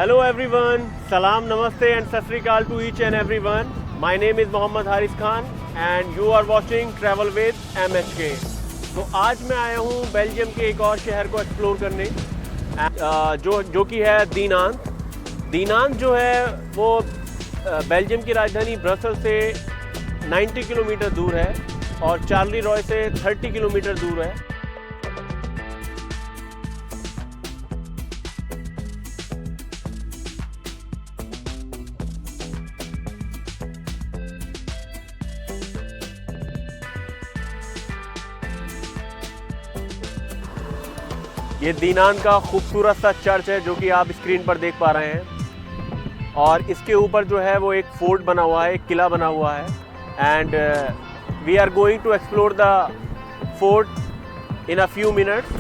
Hello everyone, salam, namaste and sat sri akal to each and everyone. My name is Mohammad Haris Khan and you are watching Travel with MHK. तो आज मैं आया हूँ Belgium के एक और शहर को एक्सप्लोर करने जो कि है दीनांत। दीनांत जो है वो बेल्जियम की राजधानी ब्रसल से 90 किलोमीटर दूर है और चार्ली रॉय से 30 किलोमीटर दूर है। ये दीनांत का खूबसूरत सा चर्च है जो कि आप स्क्रीन पर देख पा रहे हैं और इसके ऊपर जो है वो एक फोर्ट बना हुआ है, एक किला बना हुआ है and we are going to explore the fort in a few minutes.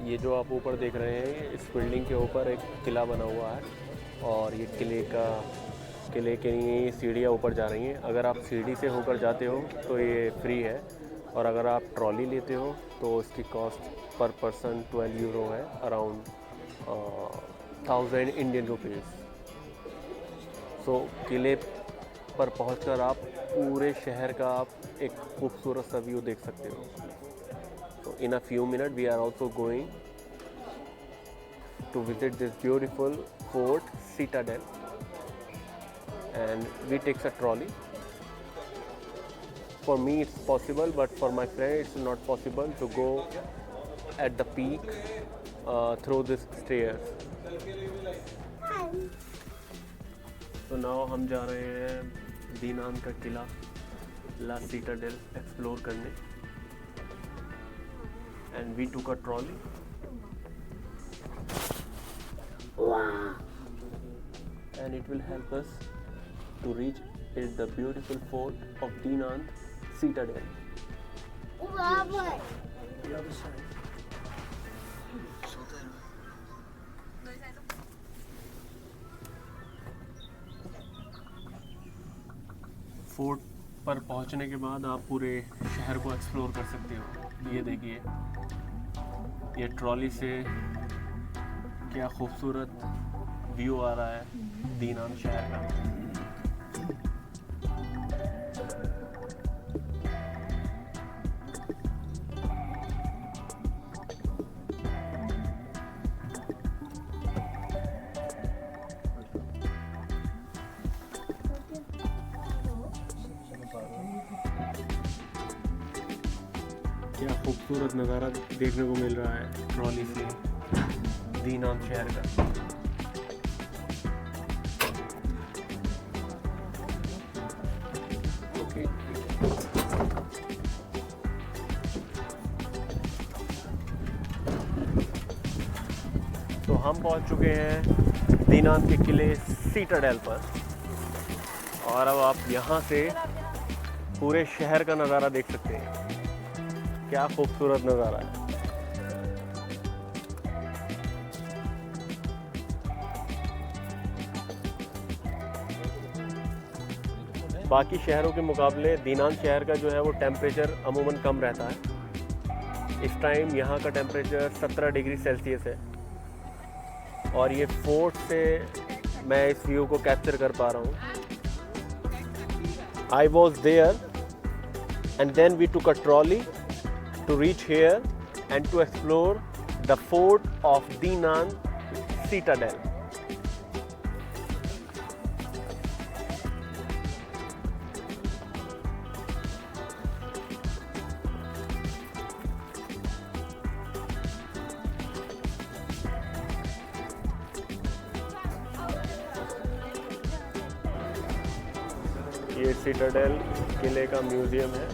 ये जो आप ऊपर देख रहे हैं इस बिल्डिंग के ऊपर एक किला बना हुआ है और ये किले के लिए सीढ़ियाँ ऊपर जा रही हैं। अगर आप सीढ़ी से होकर जाते हो तो ये फ्री है और अगर आप ट्रॉली लेते हो तो इसकी कॉस्ट पर पर्सन 12 यूरो है, अराउंड 1000 इंडियन रुपीज़। सो किले पर पहुंचकर आप पूरे शहर का आप एक खूबसूरत सा व्यू देख सकते हो। So in a few minutes we are also going to visit this beautiful fort citadel and we take a trolley. For me it's possible but for my friend it's not possible to go at the peak through this stairs. So now हम जा रहे हैं दीनांत का किला ला Citadel explore करने and we took a trolley. Wow. And it will help us to reach the beautiful fort of Deenant Citadel. Wow. The other side. Fort पर पहुंचने के बाद आप पूरे शहर को एक्सप्लोर कर सकते हो। ये देखिए ये ट्रॉली से क्या खूबसूरत व्यू आ रहा है दीनांत शहर का। क्या खूबसूरत नज़ारा देखने को मिल रहा है ट्रॉली से दीनांत शहर का। ओके तो हम पहुंच चुके हैं दीनांत के किले सिटाडेल पर और अब आप यहाँ से पूरे शहर का नज़ारा देख सकते हैं। क्या खूबसूरत नज़ारा है। बाकी शहरों के मुकाबले दीनांत शहर का जो है वो टेम्परेचर अमूमन कम रहता है। इस टाइम यहाँ का टेम्परेचर 17 डिग्री सेल्सियस है और ये फोर्ट से मैं इस व्यू को कैप्चर कर पा रहा हूँ. I was there and then we took a trolley to reach here and to explore the fort of Dinan Citadel. ये सिटाडेल किले का म्यूज़ियम है.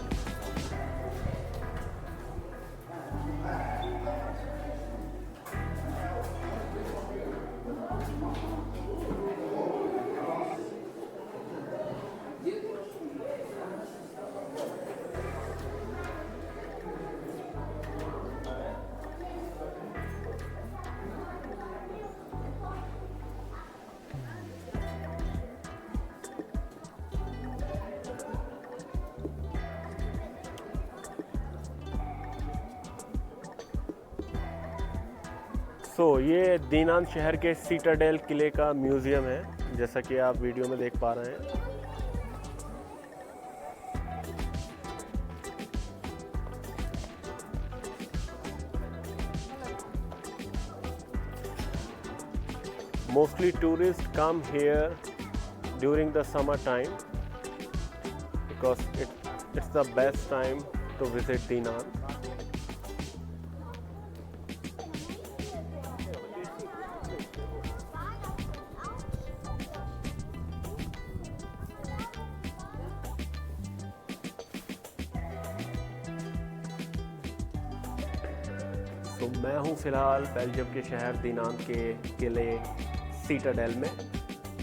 ये दीनान शहर के सिटाडेल किले का म्यूज़ियम है, जैसा कि आप वीडियो में देख पा रहे हैं. Mostly tourists come here during the summer time because it's the best time to visit Dinan. तो मैं हूँ फ़िलहाल बेल्जियम के शहर दीनान के किले सिटाडेल में,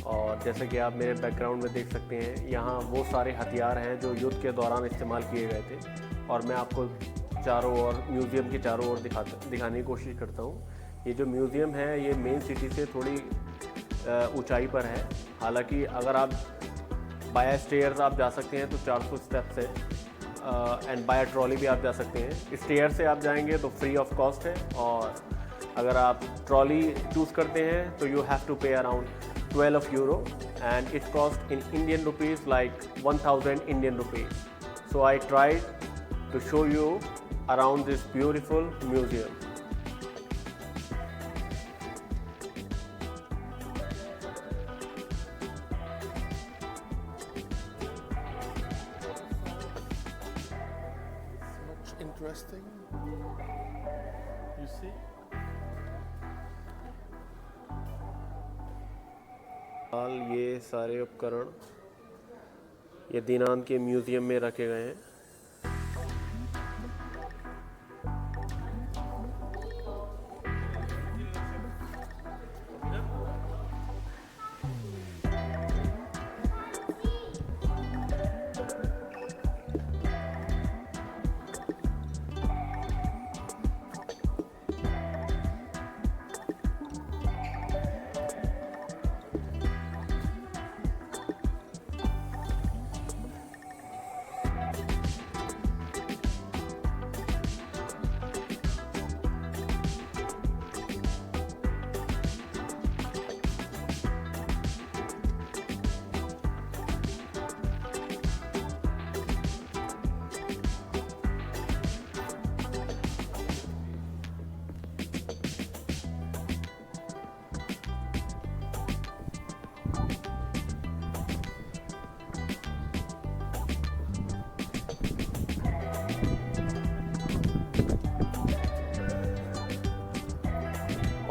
और जैसे कि आप मेरे बैकग्राउंड में देख सकते हैं, यहाँ वो सारे हथियार हैं जो युद्ध के दौरान इस्तेमाल किए गए थे, और मैं आपको चारों ओर म्यूज़ियम के चारों ओर दिखाने की कोशिश करता हूँ. ये जो म्यूज़ियम है ये मेन सिटी से थोड़ी ऊंचाई पर है. हालांकि अगर आप बाय स्टेयर्स आप जा सकते हैं तो 400 स्टेप्स है, एंड बाय ट्रॉली भी आप जा सकते हैं. स्टेयर से आप जाएंगे तो फ्री ऑफ कॉस्ट है, और अगर आप ट्रॉली चूज़ करते हैं तो यू हैव टू पे around 12 euro and it cost in Indian rupees like 1000 Indian rupees. So I tried to show you around this beautiful museum. Interesting. You see? हाल ये सारे उपकरण ये दीनान के म्यूज़ियम में रखे गए हैं.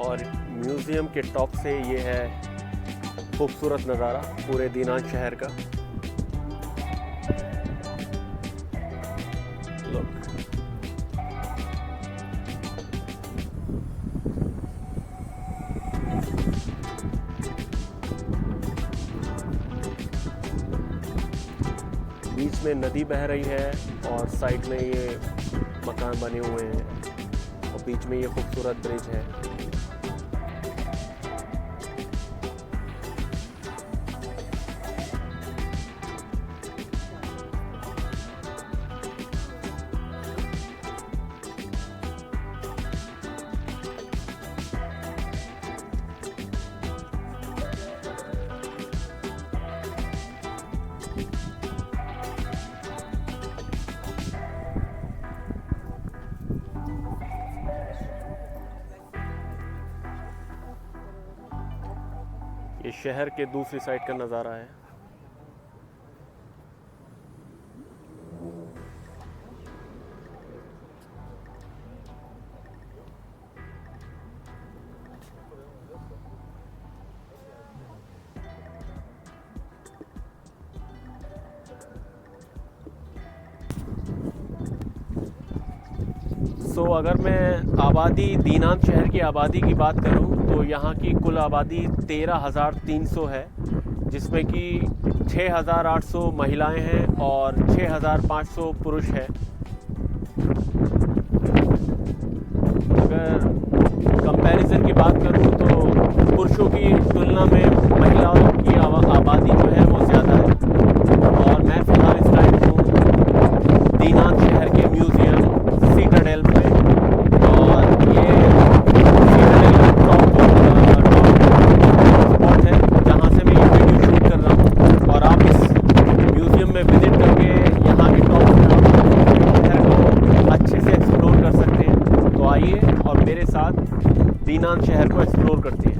और म्यूज़ियम के टॉप से ये है खूबसूरत नज़ारा पूरे दीनान शहर का. Look. बीच में नदी बह रही है और साइड में ये मकान बने हुए हैं, और बीच में ये खूबसूरत ब्रिज है. ये शहर के दूसरी साइड का नज़ारा है। सो अगर मैं आबादी दीनान शहर की आबादी की बात करूं तो यहाँ की कुल आबादी 13,300 है, जिसमें कि 6,800 महिलाएं हैं और 6,500 पुरुष हैं। अगर कंपैरिजन की बात करूं तो पुरुषों की तुलना में महिलाओं की आबादी जो है वो ज़्यादा है। और मैं फ़िलहाल इस टाइम हूँ दीनान शहर के म्यूज़ियम सीटाडेल में, और ये सीटाडेल टॉप स्पॉट है जहाँ से मैं ये वीडियो शूट कर रहा हूँ। और आप इस म्यूज़ियम में विज़िट करके यहाँ के टॉप शहर को अच्छे से एक्सप्लोर कर सकते हैं। तो आइए और मेरे साथ दीनान शहर को एक्सप्लोर करते हैं।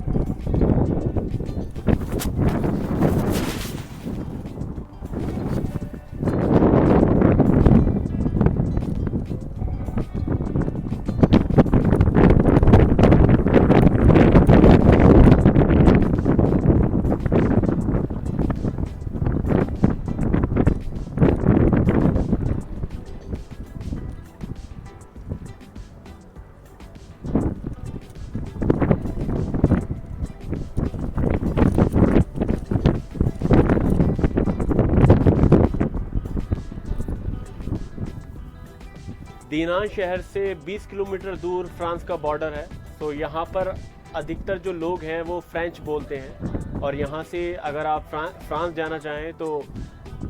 दीनान शहर से 20 किलोमीटर दूर फ्रांस का बॉर्डर है। तो यहाँ पर अधिकतर जो लोग हैं वो फ्रेंच बोलते हैं, और यहाँ से अगर आप फ्रांस जाना चाहें तो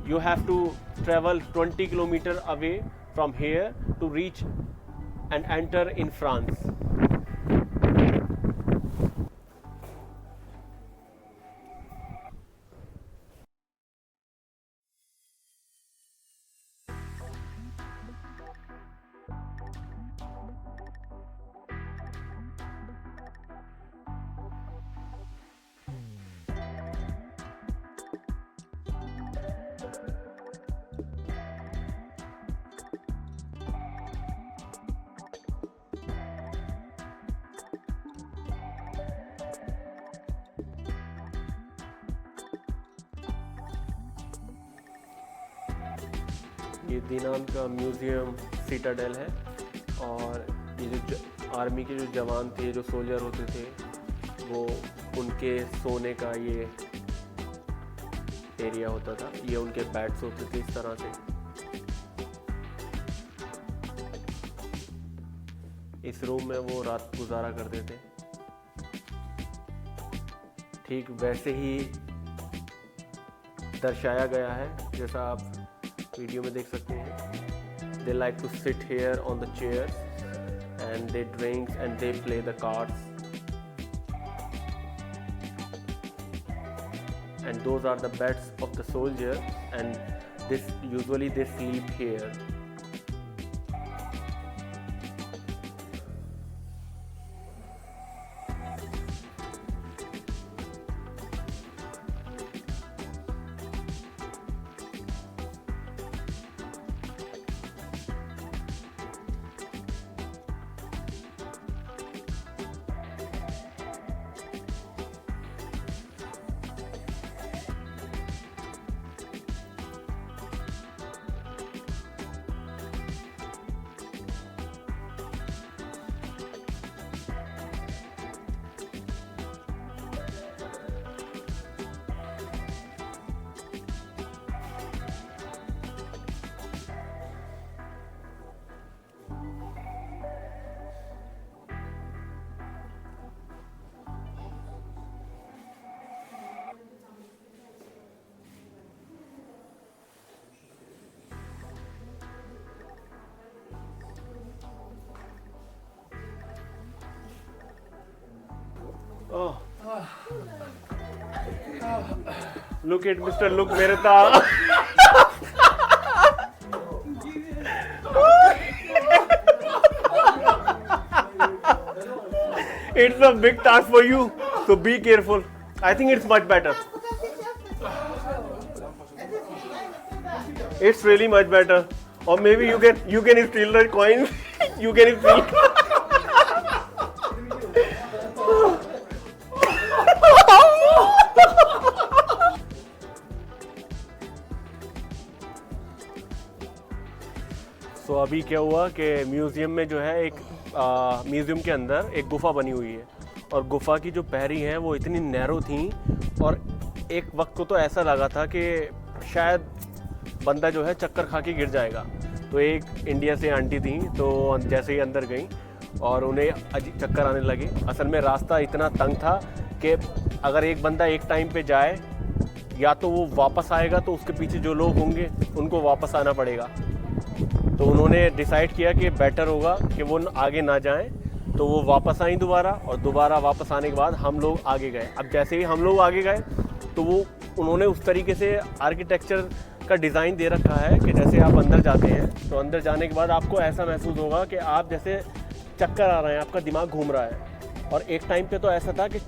you have to travel 20 kilometer away from here to reach and enter in France. ये दीनान का म्यूज़ियम सीटाडेल है, और ये जो आर्मी के जो जवान थे, जो सोल्जर होते थे, वो उनके सोने का ये एरिया होता था। ये उनके बेड्स होते थे इस तरह से। इस रूम में वो रात गुजारा करते थे। ठीक वैसे ही दर्शाया गया है जैसा आप वीडियो में देख सकते हैं। They like to sit here on the chairs and they drink and they play the cards, and those are the beds of the soldier, and usually they sleep here. Oh. Look at Mr. Look मेरे तारा. It's a big task for you, so be careful. I think it's much better. It's really much better. Or maybe you can steal the coins. You can steal. तो अभी क्या हुआ कि museum में जो है एक म्यूज़ियम के अंदर एक गुफ़ा बनी हुई है और गुफ़ा की जो पैरी हैं वो इतनी नैरो थी और एक वक्त को तो ऐसा लगा था कि शायद बंदा जो है चक्कर खा के गिर जाएगा। तो एक इंडिया से आंटी थी तो जैसे ही अंदर गई और उन्हें चक्कर आने लगे। असल में रास्ता इतना तंग था कि अगर एक बंदा एक टाइम पे जाए या तो वो वापस आएगा तो उसके पीछे जो लोग होंगे उनको वापस आना पड़ेगा। तो उन्होंने डिसाइड किया कि बेटर होगा कि वो आगे ना जाएं। तो वो वापस आई दोबारा और दोबारा वापस आने के बाद हम लोग आगे गए। अब जैसे ही हम लोग आगे गए तो वो उन्होंने उस तरीके से आर्किटेक्चर का डिज़ाइन दे रखा है कि जैसे आप अंदर जाते हैं तो अंदर जाने के बाद आपको ऐसा महसूस होगा कि आप जैसे चक्कर आ रहे हैं, आपका दिमाग घूम रहा है। और एक टाइम पे तो ऐसा था कि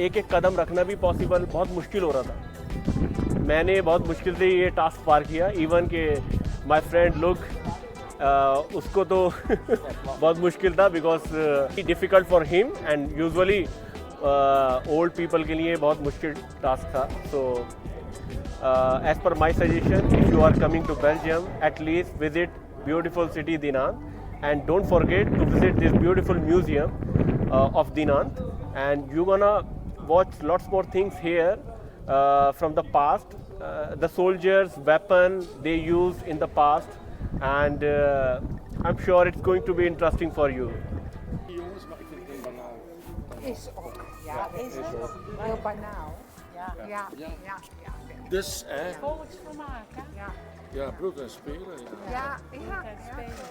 एक एक कदम रखना भी पॉसिबल बहुत मुश्किल हो रहा था। मैंने बहुत मुश्किल से ये टास्क पार किया। इवन के माय फ्रेंड लोग उसको तो बहुत मुश्किल था because difficult for him and usually old people के लिए बहुत मुश्किल टास्क था। सो as per my suggestion, if you are coming to Belgium, at least visit beautiful city Dinant, and don't forget to visit this beautiful museum of Dinant, and you're gonna watch lots more things here from the past, the soldiers' weapon they used in the past, and I'm sure it's going to be interesting for you. Jongens, maar ik vind het een banaal. Is ook. Ja, is ook. Heel banaal. Ja. Dus, Volksvermaak, hè? ja, brood en spelen. Ja.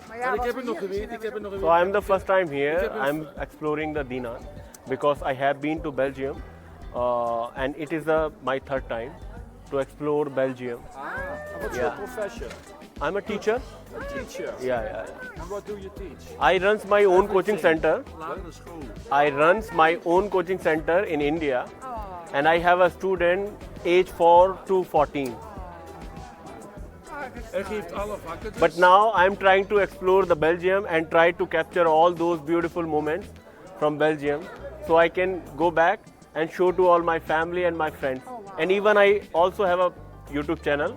Maar Maar ik heb het nog geweten, So I'm the first time here. I'm exploring the Dinant because I have been to Belgium, and it is my third time to explore Belgium. What's your profession? I'm a teacher. A teacher. Yeah. And what do you teach? I runs my own coaching center. Lagere school. I runs my own coaching center in India, and I have a student age 4 to 14. Geeft alle vakken. Dus. But now I'm trying to explore the Belgium and try to capture all those beautiful moments from Belgium, so I can go back and show to all my family and my friends. And even I also have a YouTube channel,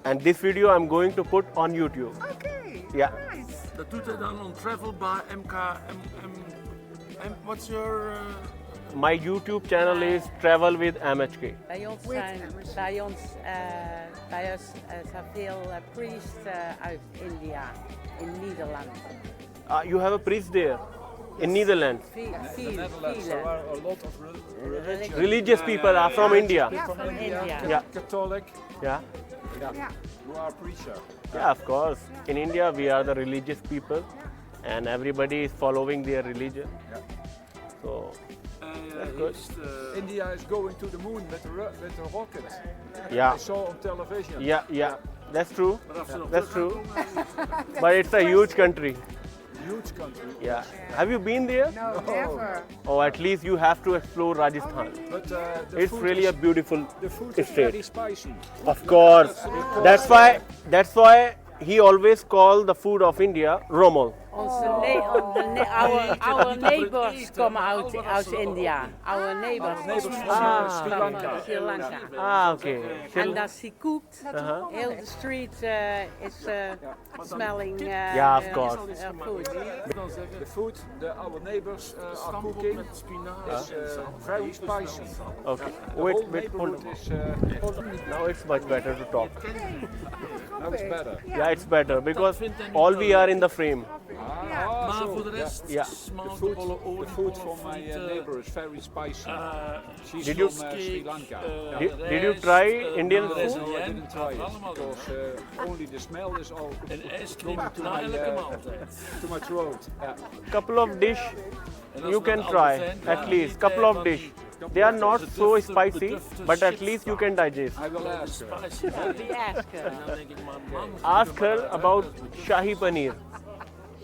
and this video I'm going to put on YouTube. Okay. Yeah. Nice. Dat doet hij dan on travel by what's your... My YouTube channel is Travel with MHK. Bij ons zijn veel priests uit India, in Nederland. You have a priest there in Netherlands. Veel. There are a lot of Religious people are from India. From India. Yeah. Catholic. Yeah. You are a preacher. Yeah, of course. In India, we are the religious people, and everybody is following their religion. Yeah. So, Good. India is going to the moon with a rocket. yeah, I saw on television. yeah. That's true. That's true. But it's a huge country. Huge country. Yeah. Have you been there? No, never. Oh, at least you have to explore Rajasthan. But the It's food really is, a beautiful the food is state. very spicy. Of course. That's why he always called the food of India Romal. Our neighbors komen uit India. Our neighbors from Sri Lanka. Sri Lanka. Ah, okay. And as he cooked, Uh-huh. heel the street is smelling Yeah, of course. food. The food our neighbors are cooking is very spicy. Okay. The Wait, whole hold neighborhood on. is Now it's much better to talk. now it's better. Yeah, it's better because all we are in the frame. Maar voor de rest, Ja. smalgebollen The food from my neighbor is very spicy. She's Did you- from Sri Lanka. Did you try Indian No, food? I didn't try it because only the smell is all en ijscream coming to na my, elke maaltijd. to my throat. Yeah. Couple of dish En als you we can dan try altijd zijn, at ja, least niet, couple of van dish. die- They are not de so dufte, spicy, bedufte but at shit least you staan. can digest. I will ask her. Spicy. Die ask her. En dan denk ik, man, Ask her about Shahi Paneer.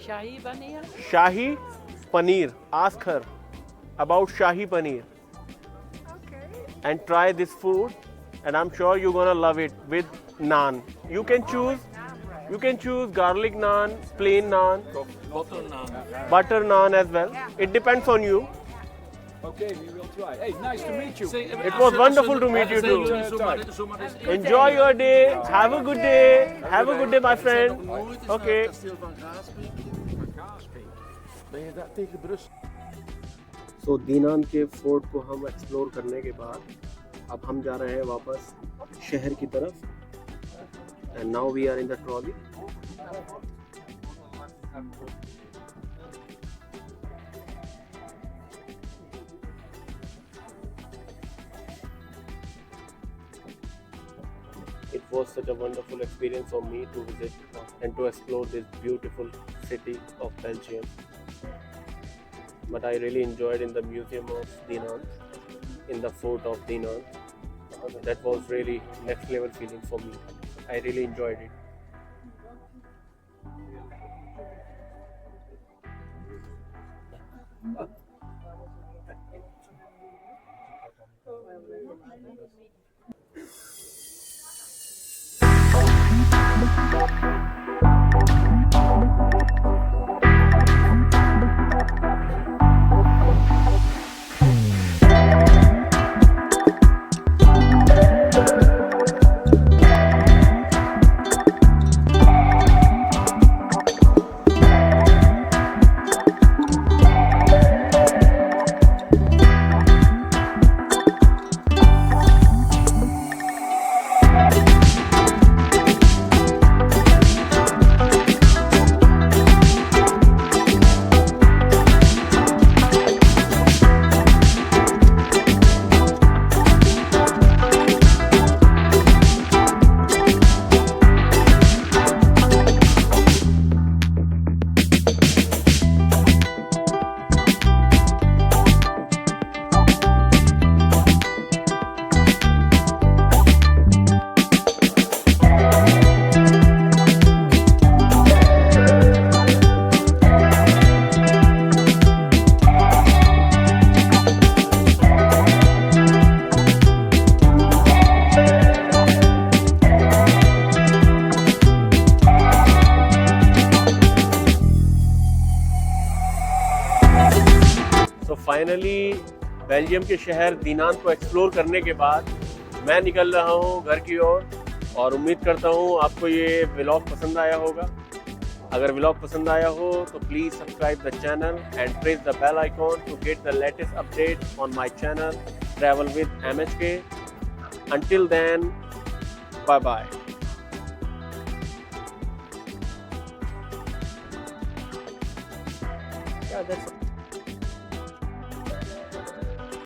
Shahi paneer? Shahi Paneer. Ask her about Shahi Paneer. Okay. and try this food, and I'm sure you're gonna love it with naan. You can choose garlic naan, plain naan, Butter naan. butter naan as well. It depends on you. Okay, we will try. Hey, nice to meet you. It was wonderful to meet you too. Enjoy your day. Have a good day. Have a good day, my friend. Okay. Kasteel van Gaasbeek. Ben je daar tegen Brussel? तो दीनान के fort को हम explore करने के बाद अब हम जा रहे हैं वापस शहर की तरफ and now we are in the trolley. It was such a wonderful experience for me to visit and to explore this beautiful city of Belgium. But I really enjoyed in the museum of Dinan, in the fort of Dinan. That was really next level feeling for me. I really enjoyed it. Finally Belgium के शहर दीनान को explore करने के बाद मैं निकल रहा हूँ घर की ओर और उम्मीद करता हूँ आपको ये व्लॉग पसंद आया होगा. अगर व्लॉग पसंद आया हो तो please subscribe the channel and press the bell icon to get the latest update on my channel travel with MHK. Until then, bye bye. Yeah, that's